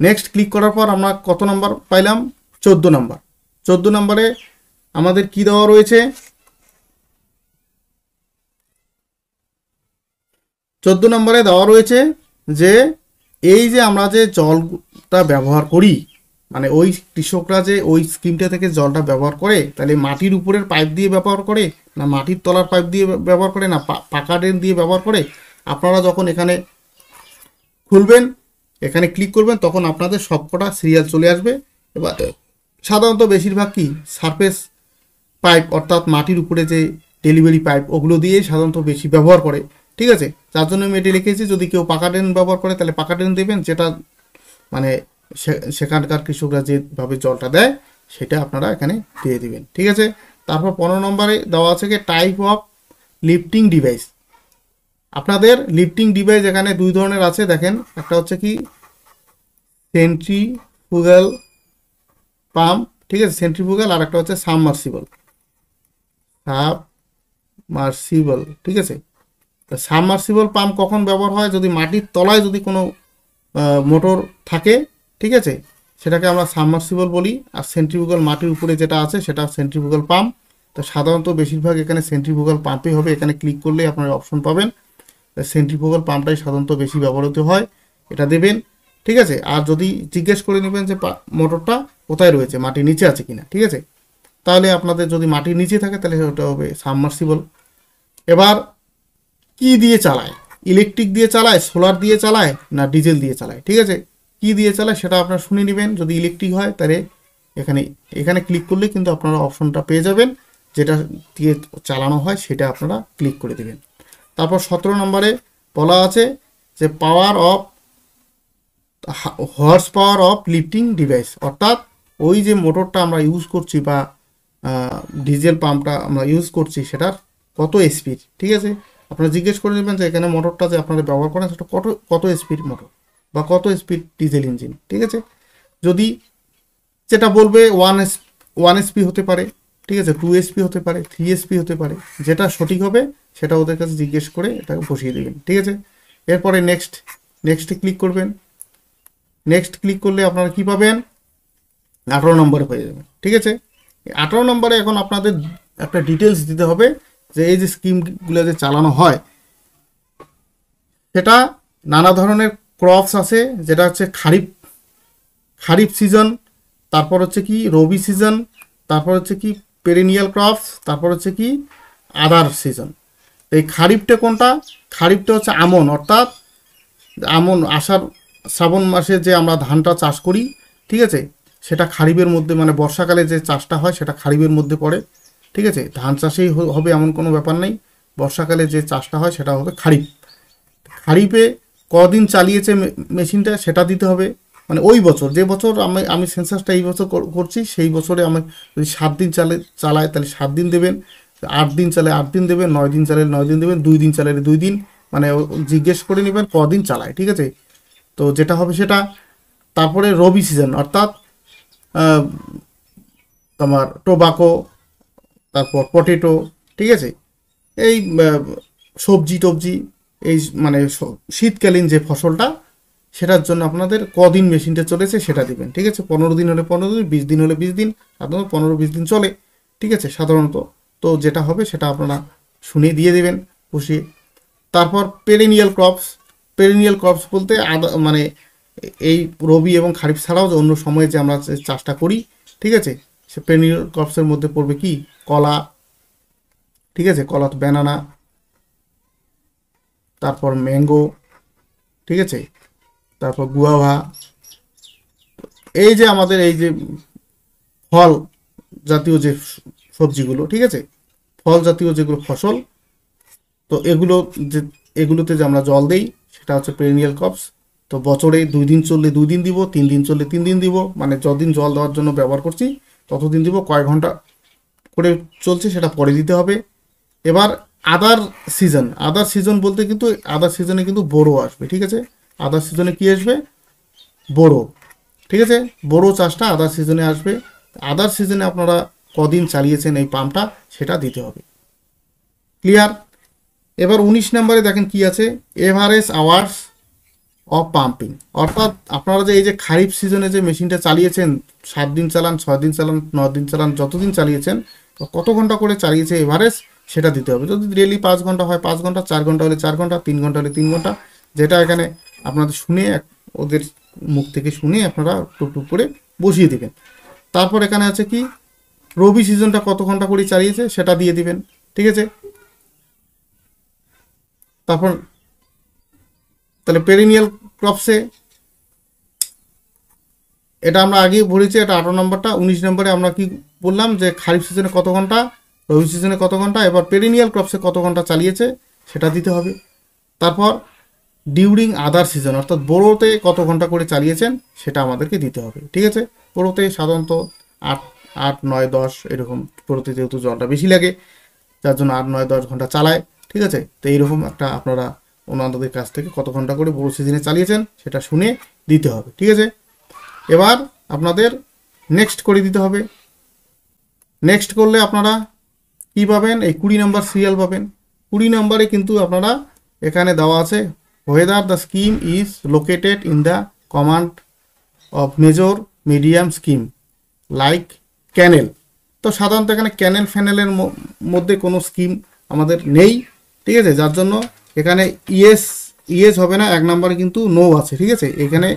নেক্সট ক্লিক করার পর আমরা কত নাম্বার পাইলাম? 14 নাম্বার। 14 নাম্বারে আমাদের কি দেওয়া রয়েছে? 14 নম্বরে দেওয়া রয়েছে যে এই যে আমরা যে জলটা ব্যবহার করি, মানে ওই কৃষকরা যে ওই স্কিমটা থেকে জলটা ব্যবহার করে, তাহলে মাটির উপরের পাইপ দিয়ে ব্যবহার করে, না মাটির তলার পাইপ দিয়ে ব্যবহার করে, না পাকা ড্রেন দিয়ে ব্যবহার করে। আপনারা যখন এখানে খুলবেন, এখানে ক্লিক করবেন, তখন আপনাদের সবকটা সিরিয়াল চলে আসবে। এবার সাধারণত বেশিরভাগ কি সারফেস পাইপ, অর্থাৎ মাটির উপরে যে ডেলিভারি পাইপ, ওগুলো দিয়েই সাধারণত বেশি ব্যবহার করে। ঠিক আছে, যার জন্য আমি এটি লিখেছি, যদি কেউ পাকা ড্রেন ব্যবহার করে তাহলে পাকা ড্রেন দেবেন, যেটা মানে সেখানকার কৃষকরা যেভাবে জলটা দেয় সেটা আপনারা এখানে দিয়ে দিবেন। ঠিক আছে, তারপর 15 নম্বরে দেওয়া আছে কি টাইপ অফ লিফটিং ডিভাইস। আপনাদের লিফটিং ডিভাইস এখানে 2 ধরনের আছে, দেখেন। একটা হচ্ছে কি সেন্ট্রিফুগাল পাম্প, ঠিক আছে, সেন্ট্রিফুগাল, আর একটা হচ্ছে সাবমার্সিবল। ঠিক আছে, সাবমার্সিবল পাম্প কখন ব্যবহার হয়? যদি মাটির তলায় যদি কোনো মোটর থাকে, ঠিক আছে, সেটাকে আমরা সাবমার্সিবল বলি। আর সেন্ট্রিফুগাল মাটির উপরে যেটা আছে সেটা সেন্ট্রিফুগাল পাম্প। তো সাধারণত বেশিরভাগ এখানে সেন্ট্রিফুগাল পাম্পই হবে। এখানে ক্লিক করলে আপনারা অপশন পাবেন সেন্ট্রিফুগাল পাম্পটাই সাধারণত বেশি ব্যবহৃত হয়, এটা দেবেন। ঠিক আছে। আর যদি জিজ্ঞেস করে নেবেন যে মোটরটা কোথায় রয়েছে, মাটির নিচে আছে কিনা, ঠিক আছে। তাহলে আপনাদের যদি মাটির নিচে থাকে তাহলে ওটা হবে সাবমার্সিবল। এবার কি দিয়ে চালায়, ইলেকট্রিক দিয়ে চালায়, সোলার দিয়ে চালায়, না ডিজেল দিয়ে চালায়, ঠিক আছে। কি দিয়ে চালায় সেটা আপনারা শুনে নেবেন। যদি ইলেকট্রিক হয় তাহলে এখানে এখানে ক্লিক করলে কিন্তু আপনারা অপশনটা পেয়ে যাবেন, যেটা দিয়ে চালানো হয় সেটা আপনারা ক্লিক করে দেবেন। তারপর 17 নম্বরে বলা আছে যে power of horse power of lifting device, অর্থাৎ ওই যে মোটরটা আমরা ইউজ করছি বা ডিজেল পাম্পটা আমরা ইউজ করছি সেটার কত স্পিড, ঠিক আছে। আপনারা জিজ্ঞেস করে নেবেন যে এখানে মোটরটা যে আপনারা ব্যবহার করেন সেটা কত স্পিড মোটর বা কত স্পিড ডিজেল ইঞ্জিন, ঠিক আছে। যদি যেটা বলবে 1 SP হতে পারে, ঠিক আছে, 2 SP হতে পারে, 3 SP হতে পারে, যেটা সঠিক হবে সেটা ওদের কাছে জিজ্ঞেস করে এটাকে বসিয়ে দেবেন, ঠিক আছে। এরপরে নেক্সটে ক্লিক করবেন। নেক্সট ক্লিক করলে আপনারা কি পাবেন, 18 নম্বরে হয়ে যাবে, ঠিক আছে। 18 নম্বরে এখন আপনাদের একটা ডিটেলস দিতে হবে যে এই যে স্কিমগুলো যে চালানো হয় সেটা নানা ধরনের ক্রপস আছে, যেটা হচ্ছে খারিফ সিজন, তারপর হচ্ছে কি রবি সিজন, তারপর হচ্ছে কি পেরিনিয়াল ক্রপস, তারপর হচ্ছে কি আদার সিজন। এই খারিফটা কোনটা, খারিফটা হচ্ছে আমন, অর্থাৎ আমন আষাঢ় শ্রাবণ মাসে যে আমরা ধানটা চাষ করি, ঠিক আছে, সেটা খারিফের মধ্যে, মানে বর্ষাকালে যে চাষটা হয় সেটা খারিফের মধ্যে পড়ে, ঠিক আছে। ধান চাষেই হবে এমন কোনো ব্যাপার নেই, বর্ষাকালে যে চাষটা হয় সেটা হবে খারিফ। খারিফে কদিন চালিয়েছে মেশিনটা সেটা দিতে হবে, মানে ওই বছর, যে বছর আমি সেন্সাসটা এই বছর করছি সেই বছরে আমি যদি 7 দিন চালায় তাহলে 7 দিন দেবেন, 8 দিন চালে 8 দিন দেবেন, 9 দিন চালে 9 দিন দেবেন, 2 দিন চালে 2 দিন, মানে জিজ্ঞেস করে নেবেন কদিন চালায়, ঠিক আছে। তো যেটা হবে সেটা। তারপরে রবি সিজন, অর্থাৎ তোমার টোবাকো, তারপর পটেটো, ঠিক আছে, এই সবজি টবজি, এই মানে শীতকালীন যে ফসলটা সেটার জন্য আপনাদের কদিন মেশিনটা চলেছে সেটা দিবেন, ঠিক আছে। 15 দিন হলে 15 দিন, 20 দিন হলে 20 দিন, সাধারণত 15-20 দিন চলে, ঠিক আছে, সাধারণত। তো যেটা হবে সেটা আপনারা শুনে দিয়ে দেবেন বসিয়ে। তারপর পেরেনিয়াল ক্রপস বলতে মানে এই রবি এবং খারিফ ছাড়াও যে অন্য সময়ে যে আমরা চাষটা করি, ঠিক আছে, সে পেরেনিয়াল ক্রপসের মধ্যে পড়বে কি কলা, ঠিক আছে, কলা তো ব্যানানা, তারপর ম্যাঙ্গো, ঠিক আছে, তারপর গুয়াভা, এই যে আমাদের এই যে ফল জাতীয় যে সবজিগুলো, ঠিক আছে, ফল জাতীয় যেগুলো ফসল, তো এগুলোতে যে আমরা জল দেই সেটা হচ্ছে পেরেনিয়াল ক্রপস। তো বছরে 2 দিন চললে 2 দিন দিব, 3 দিন চললে 3 দিন দিব, মানে যতদিন জল দেওয়ার জন্য ব্যবহার করছি ততদিন দিব, কয়েক ঘন্টা করে চলছে সেটা পরে দিতে হবে। এবার আদার সিজন বলতে কিন্তু আদার সিজনে কিন্তু বোরো আসবে, ঠিক আছে। আদার সিজনে কি আসবে, বোরো, ঠিক আছে, বোরো চাষটা আদার সিজনে আসবে। আদার সিজনে আপনারা কদিন চালিয়েছেন এই পাম্পটা সেটা দিতে হবে, ক্লিয়ার। এবার 19 নম্বরে দেখেন কি আছে, এভারেজ আওয়ার্স অফ পাম্পিং, অর্থাৎ আপনারা যে এই যে খারিফ সিজনে যে মেশিনটা চালিয়েছেন, 7 দিন চালান, 6 দিন চালান, 9 দিন চালান, যতদিন চালিয়েছেন কত ঘন্টা করে চালিয়েছে এভারেজ সেটা দিতে হবে। যদি ডেলি 5 ঘন্টা হয় 5 ঘন্টা, 4 ঘন্টা হলে 4 ঘন্টা, 3 ঘন্টা হলে 3 ঘন্টা, যেটা এখানে আপনাদের শুনে ওদের মুখ থেকে শুনে আপনারা টুকটুক করে বসিয়ে দিবেন। তারপর এখানে আছে কি রবি সিজনটা কত ঘন্টা করে চালিয়েছে সেটা দিয়ে দিবেন, ঠিক আছে। তারপর তাহলে পেরিনিয়াল ক্রপসে এটা আমরা আগেই ভরেছি, এটা 18 নম্বরটা। 19 নম্বরে আমরা কি বললাম যে খারিফ সিজনে কত ঘন্টা, রবি সিজনে কত ঘন্টা, এবার পেরিনিয়াল ক্রপসে কত ঘন্টা চালিয়েছে সেটা দিতে হবে। তারপর ডিউরিং আদার সিজন, অর্থাৎ বোরোতে কত ঘন্টা করে চালিয়েছেন সেটা আমাদেরকে দিতে হবে, ঠিক আছে। বোরোতে সাধারণত 8, 9, 10 এরকম, বোরোতে যেহেতু জলটা বেশি লাগে যার জন্য 8, 9, 10 ঘন্টা চালায়, ঠিক আছে। তো এইরকম একটা আপনারা ওনাদের কাছ থেকে কত ঘন্টা করে বোরো সিজনে চালিয়েছেন সেটা শুনে দিতে হবে, ঠিক আছে। এবার আপনাদের নেক্সট করে দিতে হবে। নেক্সট করলে আপনারা কি পাবেন, এই 20 নম্বর সিরিয়াল পাবেন। 20 নম্বরে কিন্তু আপনারা এখানে দেওয়া আছে whether the scheme is located in the command of major medium scheme like canal। তো সাধারণত এখানে ক্যানেল ফ্যানেলের মধ্যে কোনো স্কিম আমাদের নেই, ঠিক আছে, যার জন্য এখানে ইয়েস হবে না, 1 নম্বরে কিন্তু নো আছে, ঠিক আছে। এখানে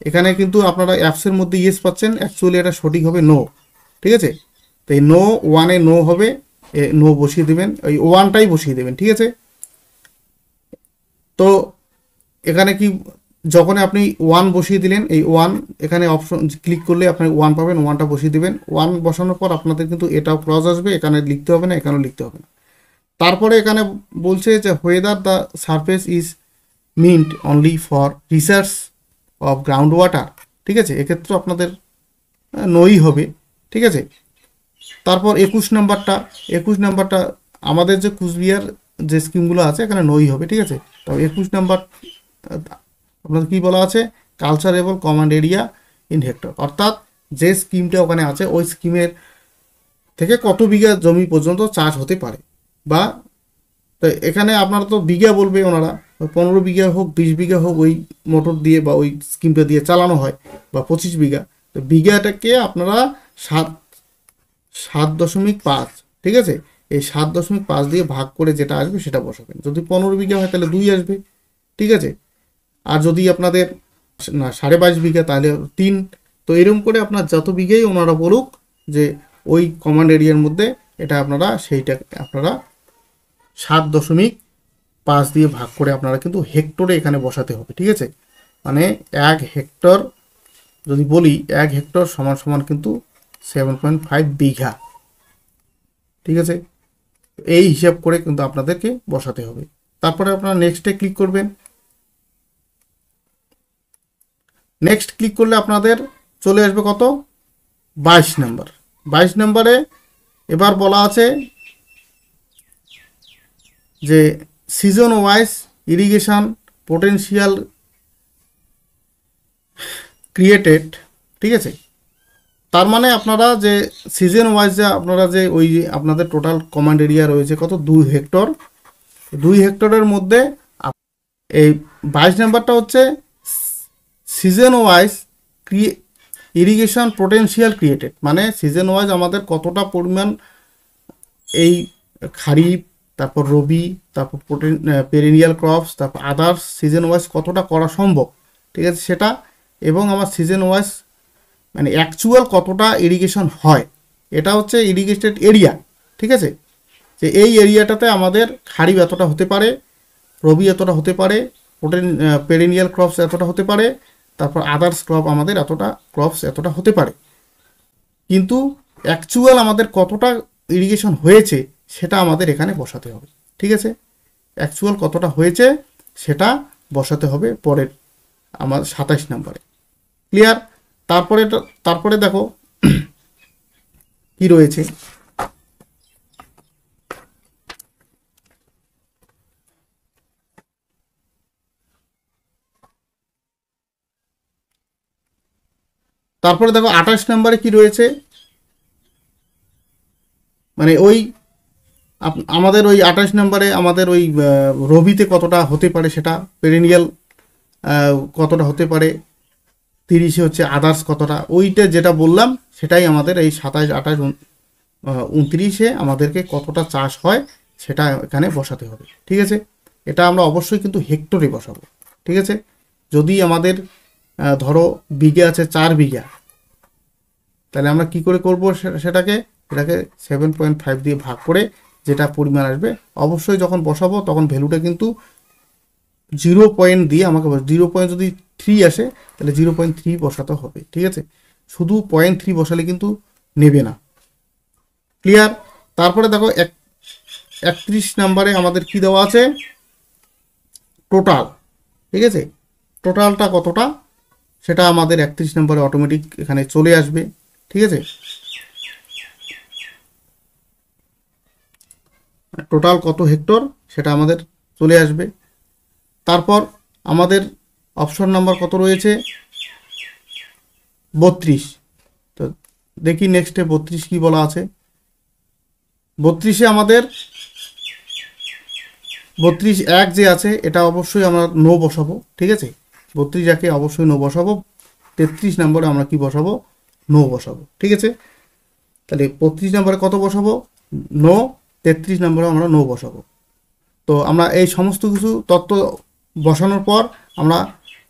এখানে কিন্তু আপনারা অ্যাপসের মধ্যে ইয়েস পাচ্ছেন, অ্যাকচুয়ালি এটা সঠিক হবে নো। ঠিক আছে, তো এই নো ওয়ানে নো হবে, নো বসিয়ে দেবেন, ওই ওয়ানটাই বসিয়ে দেবেন। ঠিক আছে, তো এখানে কি যখন আপনি ওয়ান বসিয়ে দিলেন, এই ওয়ান এখানে অপশন ক্লিক করলে আপনি ওয়ান পাবেন, ওয়ানটা বসিয়ে দেবেন। ওয়ান বসানোর পর আপনাদের কিন্তু এটাও ক্লজ আসবে, এখানে লিখতে হবে না, এখানেও লিখতে হবে না। তারপরে এখানে বলছে যে whether the surface is meant only for research of ground water. ঠিক আছে, এক্ষেত্রে আপনাদের নই হবে। ঠিক আছে, তারপর 21 নাম্বারটা আমাদের যে কুচবিহার যে স্কিমগুলো আছে এখানে নই হবে। ঠিক আছে, তো 21 নাম্বার আপনাদের কী বলা আছে, কালচারেবল কমান্ড এরিয়া ইন হেক্টর, অর্থাৎ যে স্কিমটা ওখানে আছে ওই স্কিমের থেকে কত বিঘা জমি পর্যন্ত চাষ হতে পারে। বা তো এখানে আপনারা তো বিঘা বলবে ওনারা, 15 বিঘা হোক 20 বিঘা হোক ওই মোটর দিয়ে বা ওই স্কিমটা দিয়ে চালানো হয়, বা 25 বিঘা, তো বিঘাটাকে আপনারা 7.5, ঠিক আছে, এই 7.5 দিয়ে ভাগ করে যেটা আসবে সেটা বসাবেন। যদি 15 বিঘা হয় তাহলে 2 আসবে। ঠিক আছে, আর যদি আপনাদের 22.5 বিঘা তাহলে 3। তো এরকম করে আপনার যত বিঘাই ওনারা বলুক যে ওই কমান্ড এরিয়ার মধ্যে, এটা আপনারা সেইটা আপনারা 7.5 দিয়ে ভাগ করে আপনারা কিন্তু হেক্টরে এখানে বসাতে হবে। ঠিক আছে, মানে 1 হেক্টর যদি বলি, 1 হেক্টর সমান সমান কিন্তু 7.5 বিঘা। ঠিক আছে, এই হিসাব করে কিন্তু আপনাদেরকে বসাতে হবে। তারপরে আপনারা নেক্সটে ক্লিক করবেন। নেক্সট ক্লিক করলে আপনাদের চলে আসবে কত, 22 নাম্বার। 22 নাম্বারে এবার বলা আছে যে season wise irrigation potential created. ঠিক আছে, তার মানে আপনারা যে সিজন ওয়াইজ যে আপনারা যে ওই আপনাদের টোটাল কমান্ড এরিয়া রয়েছে কত, 2 হেক্টর। 2 হেক্টরের মধ্যে এই 22 নাম্বারটা হচ্ছে season wise irrigation potential created, মানে সিজন ওয়াইজ আমাদের কতটা পরিমাণ এই খারিফ, তারপর রবি, তারপর পেরিনিয়াল ক্রপস, তারপর আদার্স সিজন ওয়াইজ কতটা করা সম্ভব। ঠিক আছে, সেটা, এবং আমার সিজন ওয়াইজ মানে অ্যাকচুয়াল কতটা ইরিগেশন হয়, এটা হচ্ছে ইরিগেটেড এরিয়া। ঠিক আছে, যে এই এরিয়াটাতে আমাদের খারিফ এতটা হতে পারে, রবি এতটা হতে পারে, পেরিনিয়াল ক্রপস এতটা হতে পারে, তারপর আদার্স ক্রপ আমাদের এতটা ক্রপস এতটা হতে পারে। কিন্তু অ্যাকচুয়াল আমাদের কতটা ইরিগেশন হয়েছে সেটা আমাদের এখানে বসাতে হবে। ঠিক আছে, অ্যাকচুয়াল কতটা হয়েছে সেটা বসাতে হবে পরের আমার 27 নাম্বারে। ক্লিয়ার? তারপরে দেখো কি রয়েছে। তারপরে দেখো 28 নাম্বারে কি রয়েছে, মানে ওই আমাদের ওই 28 নাম্বারে আমাদের ওই রবিতে কতটা হতে পারে সেটা, পেরেনিয়াল কতটা হতে পারে, 30-এ হচ্ছে আদার্স কতটা, ওইটা যেটা বললাম সেটাই আমাদের এই 27, 28, 29-এ আমাদেরকে কতটা চাষ হয় সেটা এখানে বসাতে হবে। ঠিক আছে, এটা আমরা অবশ্যই কিন্তু হেক্টরে বসাবো। ঠিক আছে, যদি আমাদের ধরো বিঘে আছে 4 বিঘা, তাহলে আমরা কি করে করব এটাকে 7.5 দিয়ে ভাগ করে যেটা পরিমাণ আসবে, অবশ্যই যখন বসাবো তখন ভ্যালুটা কিন্তু 0 দিয়ে আমাকে 0 যদি 3 আসে তাহলে 0.3 বসাতে হবে। ঠিক আছে, শুধু 0.3 বসালে কিন্তু নেবে না। ক্লিয়ার? তারপরে দেখো 31 নাম্বারে আমাদের কি দেওয়া আছে, টোটাল। ঠিক আছে, টোটালটা কতটা সেটা আমাদের 31 নম্বরে অটোমেটিক এখানে চলে আসবে। ঠিক আছে, টোটাল কত হেক্টর সেটা আমাদের চলে আসবে। তারপর আমাদের অপশন নাম্বার কত রয়েছে, 32। তো দেখি নেক্সটে 32 কি বলা আছে। 32-এ আমাদের 32(1) যে আছে এটা অবশ্যই আমরা নো বসাবো। ঠিক আছে, 32(1)-এ অবশ্যই নো বসাবো। 33 নম্বরে আমরা কি বসাবো, নো বসাবো। ঠিক আছে, তাহলে 35 নম্বরে কত বসাবো, নো। 33 নম্বরে আমরা নো বসাবো। তো আমরা এই সমস্ত কিছু তথ্য বসানোর পর আমরা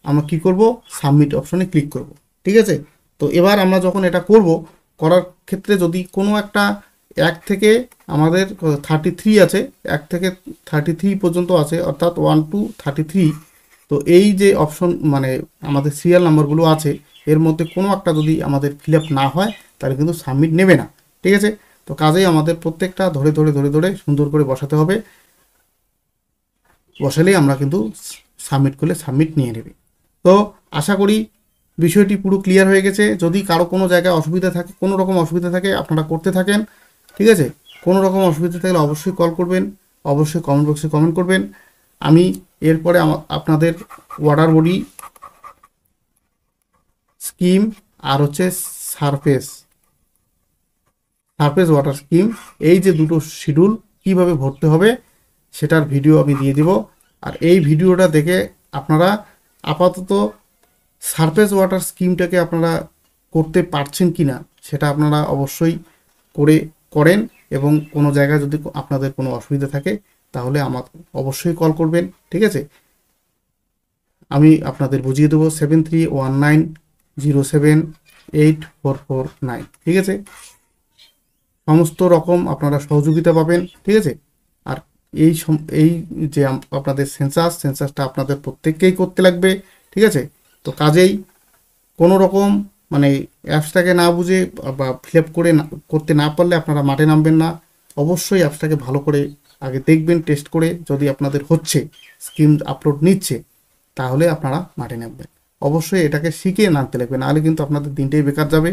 আমরা কি করব, সাবমিট অপশনে ক্লিক করব। ঠিক আছে, তো এবার আমরা যখন এটা করব, করার ক্ষেত্রে যদি কোনো একটা 1 থেকে আমাদের 33 আছে, 1 থেকে 33 পর্যন্ত আছে, অর্থাৎ 1 to 33, তো এই যে অপশন মানে আমাদের সিরিয়াল নাম্বারগুলো আছে এর মধ্যে কোনো একটা যদি আমাদের ফিল আপ না হয় তাহলে কিন্তু সাবমিট নেবে না। ঠিক আছে, তো কাজেই আমাদের প্রত্যেকটা ধরে ধরে ধরে ধরে সুন্দর করে বসাতে হবে, বসালেই আমরা কিন্তু সাবমিট করলে সাবমিট নিয়ে নেবে। তো আশা করি বিষয়টি পুরো ক্লিয়ার হয়ে গেছে। যদি কারো কোনো জায়গায় অসুবিধা থাকে, কোনো রকম অসুবিধা থাকে, আপনারা করতে থাকেন। ঠিক আছে, কোনো রকম অসুবিধা থাকলে অবশ্যই কল করবেন, অবশ্যই কমেন্ট বক্সে কমেন্ট করবেন। আমি এরপরে আপনাদের ওয়াটার বডি স্কিম আর হচ্ছে সারফেস সারফেস ওয়াটার স্কিম, এই যে দুটো শিডিউল কিভাবে ভরতে হবে সেটার ভিডিও আমি দিয়ে দিব। আর এই ভিডিওটা দেখে আপনারা আপাতত সারফেস ওয়াটার স্কিমটাকে আপনারা করতে পারছেন কি না সেটা আপনারা অবশ্যই করেন, এবং কোনো জায়গায় যদি আপনাদের কোনো অসুবিধা থাকে তাহলে আমার অবশ্যই কল করবেন। ঠিক আছে, আমি আপনাদের বুঝিয়ে দেবো 7319078449। ঠিক আছে, সমস্ত রকম আপনারা সহযোগিতা পাবেন। ঠিক আছে, আর এই যে আপনাদের সেন্সাসটা আপনাদের প্রত্যেককেই করতে লাগবে। ঠিক আছে, তো কাজেই কোনো রকম মানে অ্যাপসটাকে না বুঝে বা ফিল আপ করতে না পারলে আপনারা মাঠে নামবেন না। অবশ্যই অ্যাপসটাকে ভালো করে আগে দেখবেন, টেস্ট করে যদি আপনাদের হচ্ছে, স্কিম আপলোড নিচ্ছে, তাহলে আপনারা মাঠে নামবেন। অবশ্যই এটাকে শিখে নামতে লাগবে, নাহলে কিন্তু আপনাদের দিনটাই বেকার যাবে।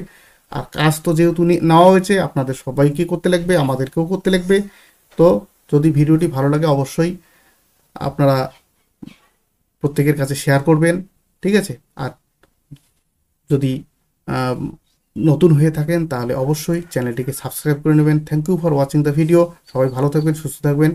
আর কাজ তো যেহেতু নেওয়া হয়েছে আপনাদের সবাইকে করতে লাগবে, আমাদেরকেও করতে লাগবে। তো যদি ভিডিওটি ভালো লাগে অবশ্যই আপনারা প্রত্যেকের কাছে শেয়ার করবেন। ঠিক আছে, আর যদি নতুন হয়ে থাকেন তাহলে অবশ্যই চ্যানেলটিকে সাবস্ক্রাইব করে নেবেন। Thank you for watching the video. সবাই ভালো থাকবেন, সুস্থ থাকবেন।